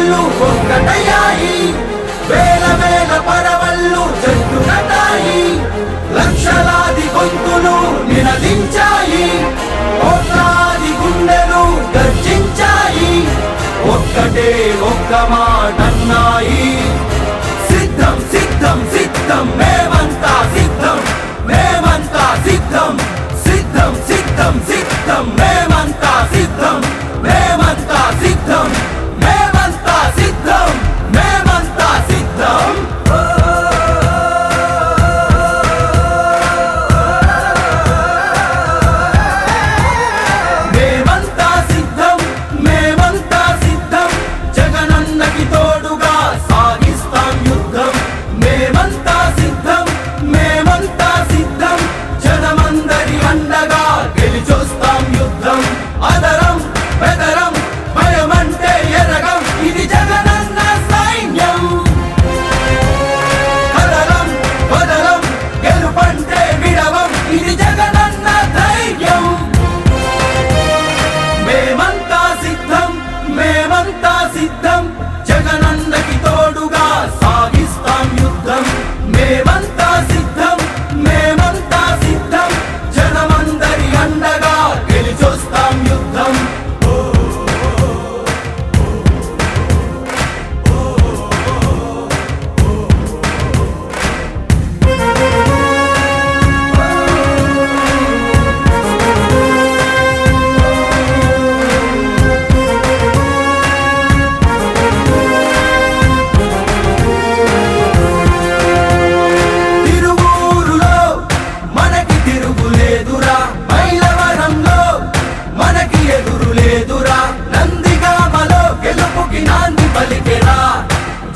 గుండెలు ఒక్కటయ్యాయి, వేల వేల పరవళ్ళు చెట్టునటాయి, లక్షలాది గొంతులు నినదించాయి, కోట్లాది గుండెలు గర్జించాయి, ఒక్కటే ఒక్క మాటన్నాయి, సిద్ధం సిద్ధం సిద్ధం మేమంతా సిద్ధం, మేమంతా సిద్ధం, సిద్ధం సిద్ధం సిద్ధం మేమంతా సిద్ధం, మేమంతా సిద్ధం, మేమంతా సిద్ధం, మేమంతా సిద్ధం. మేమంతా సిద్ధం, మేమంతా సిద్ధం, జగనన్నకి తోడుగా సాగిస్తాం యుద్ధం. మేమంతా సిద్ధం, మేమంతా సిద్ధం, జనమందరి అండగా గెలిచొస్తాం యుద్ధం. అదరం బెదరం భయమంటే ఎరగం, ఇది జగనన్న సైన్యం. కదలం బదలం గెలుపంటే విడవం, ఇది జగనన్న ధైర్యం. మేమంతా సిద్ధం, మేమంతా సిద్ధం, జగనన్నకి తోడుగా సాగిస్తాం యుద్ధం. మేమంతా సిద్ధం, మేమంతా సిద్ధం, జనమందరి అండగా గెలిచొస్తాం యుద్ధం. తిరువూరులో మనకి తిరుగులేదురా, మైలవరంలో మనకి ఎదురు లేదురా, నందిగామలో గెలుపుకి నాంది పలికెరా,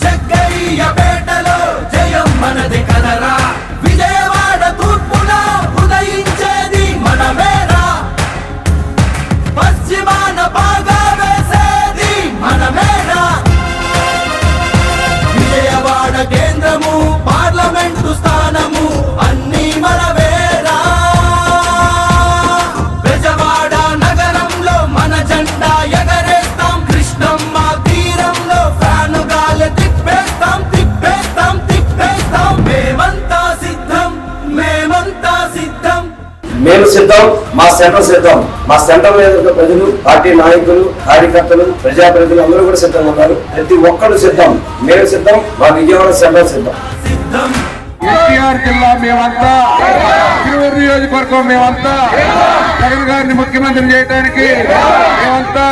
జగ్గయ్యపేటలో జయం మనది కదరా, విజయవాడ తూర్పులో ఉదయించేది మనమేరా, పశ్చిమాన బాగా వేసేది మనమేరా, విజయవాడ కేంద్రము పార్లమెంటు స్థానము అన్నీ మనవేరా, బెజవాడ నగరంలో మన జెండా ఎగరేస్తాం, కృష్ణమ్మ తీరంలో ఫ్యాను గాలి తిప్పేస్తాం, తిప్పేస్తాం, తిప్పేస్తాం. మేమంతా సిద్ధం, మేమంతా సిద్ధం. మేము సిద్ధం, మా సెంటర్ సిద్ధం. మా సెంటర్ మీద ప్రజలు, పార్టీ నాయకులు, కార్యకర్తలు, ప్రజాప్రతినిధులు అందరూ కూడా సిద్ధంగా ఉన్నారు. ప్రతి ఒక్కరు సిద్ధం. మేము సిద్ధం, మా విజయవాడ సెంటర్ సిద్ధం. సిద్ధం ఎన్టీఆర్ జిల్లా మేమంతా, తిరువూరు నియోజకవర్గం మేమంతా, జగన్ గారిని ముఖ్యమంత్రి చేయడానికి మేమంతా,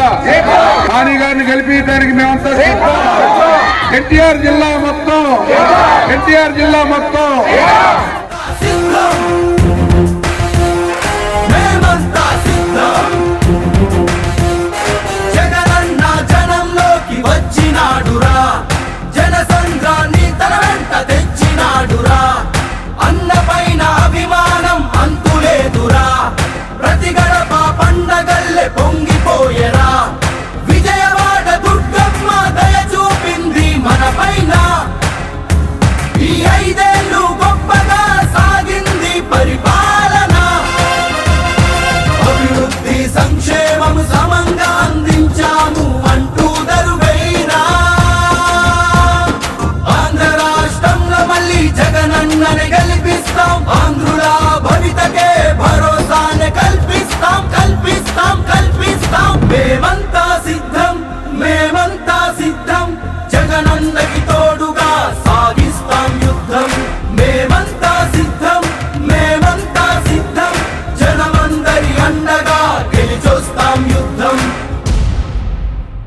నాని గారిని గెలిపించడానికి మేమంతా సిద్ధం. ఎన్టీఆర్ జిల్లా మొత్తం, ఎన్టీఆర్ జిల్లా మొత్తం